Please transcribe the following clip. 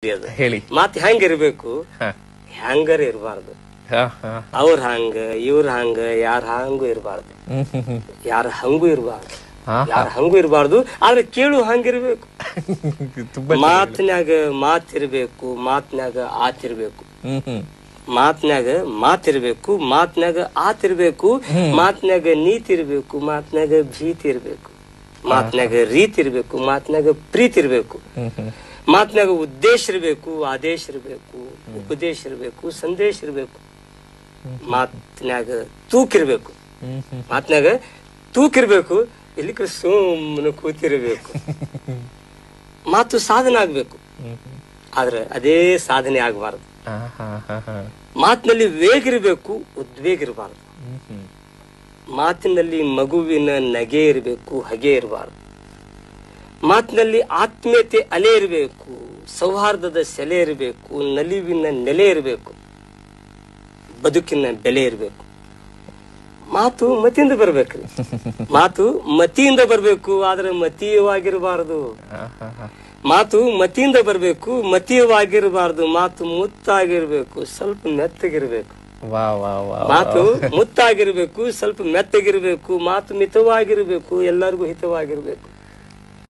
ಹೇಳಿ. ಮಾತ್ ಹೆಂಗಿರ್ಬೇಕು, ಹೆಂಗಾರ ಇರಬಾರ್ದು. ಅವ್ರ ಹಂಗ ಇವ್ರ ಹಂಗ ಯಾರ ಹಂಗೂ ಇರಬಾರ್ದು, ಯಾರ ಹಂಗೂ ಇರಬಾರ್ದು, ಯಾರ ಹಂಗೂ ಇರಬಾರ್ದು. ಆದ್ರೆ ಕೇಳು ಹಂಗಿರ್ಬೇಕು. ಮಾತಿನ್ಯಾಗ ಮಾತಿರ್ಬೇಕು, ಮಾತಿನ್ಯಾಗ ಆತಿರ್ಬೇಕು, ಮಾತಿನ್ಯಾಗ ಮಾತಿರ್ಬೇಕು, ಮಾತಿನ್ಯಾಗ ಆತಿರ್ಬೇಕು, ಮಾತಿನ್ಯಾಗ ನೀತಿ ಇರ್ಬೇಕು, ಮಾತಿನ್ಯಾಗ ಭೀತಿ ಇರ್ಬೇಕು, ಮಾತಿನ್ಯಾಗ ರೀತಿ ಇರ್ಬೇಕು, ಮಾತಿನ್ಯಾಗ ಪ್ರೀತಿ ಇರ್ಬೇಕು, ಮಾತಿನಾಗ ಉದ್ದೇಶ ಇರಬೇಕು, ಆದೇಶ ಇರಬೇಕು, ಉಪದೇಶ ಇರಬೇಕು, ಸಂದೇಶ ಇರಬೇಕು, ಮಾತಿನಾಗ ತೂಕಿರ್ಬೇಕು, ಮಾತಿನಾಗ ತೂಕಿರ್ಬೇಕು, ಇಲ್ಲಿ ಸುಮ್ಮನೆ ಕೂತಿರ್ಬೇಕು. ಮಾತು ಸಾಧನೆ ಆಗ್ಬೇಕು, ಆದ್ರೆ ಅದೇ ಸಾಧನೆ ಆಗಬಾರದು. ಮಾತಿನಲ್ಲಿ ವೇಗ ಇರಬೇಕು, ಉದ್ವೇಗ ಇರಬಾರದು. ಮಾತಿನಲ್ಲಿ ಮಗುವಿನ ನಗೆ ಇರಬೇಕು, ಹಗೆ ಇರಬಾರದು. ಮಾತಿನಲ್ಲಿ ಆತ್ಮೀಯತೆ ಅಲೆ ಇರಬೇಕು, ಸೌಹಾರ್ದದ ಸೆಲೆ ಇರಬೇಕು, ನಲಿವಿನ ನೆಲೆ ಇರಬೇಕು, ಬದುಕಿನ ಬೆಲೆ ಇರಬೇಕು. ಮಾತು ಮತಿಯಿಂದ ಬರ್ಬೇಕ್ರಿ, ಮಾತು ಮತಿಯಿಂದ ಬರ್ಬೇಕು, ಆದ್ರೆ ಮತೀಯವಾಗಿರಬಾರದು. ಮಾತು ಮತಿಯಿಂದ ಬರ್ಬೇಕು, ಮತೀಯವಾಗಿರಬಾರದು. ಮಾತು ಮುತ್ತಾಗಿರ್ಬೇಕು, ಸ್ವಲ್ಪ ಮೆತ್ತಗಿರ್ಬೇಕು. ಮಾತು ಮುತ್ತಾಗಿರ್ಬೇಕು, ಸ್ವಲ್ಪ ಮೆತ್ತಗಿರ್ಬೇಕು. ಮಾತು ಮಿತವಾಗಿರ್ಬೇಕು, ಎಲ್ಲರಿಗೂ ಹಿತವಾಗಿರ್ಬೇಕು.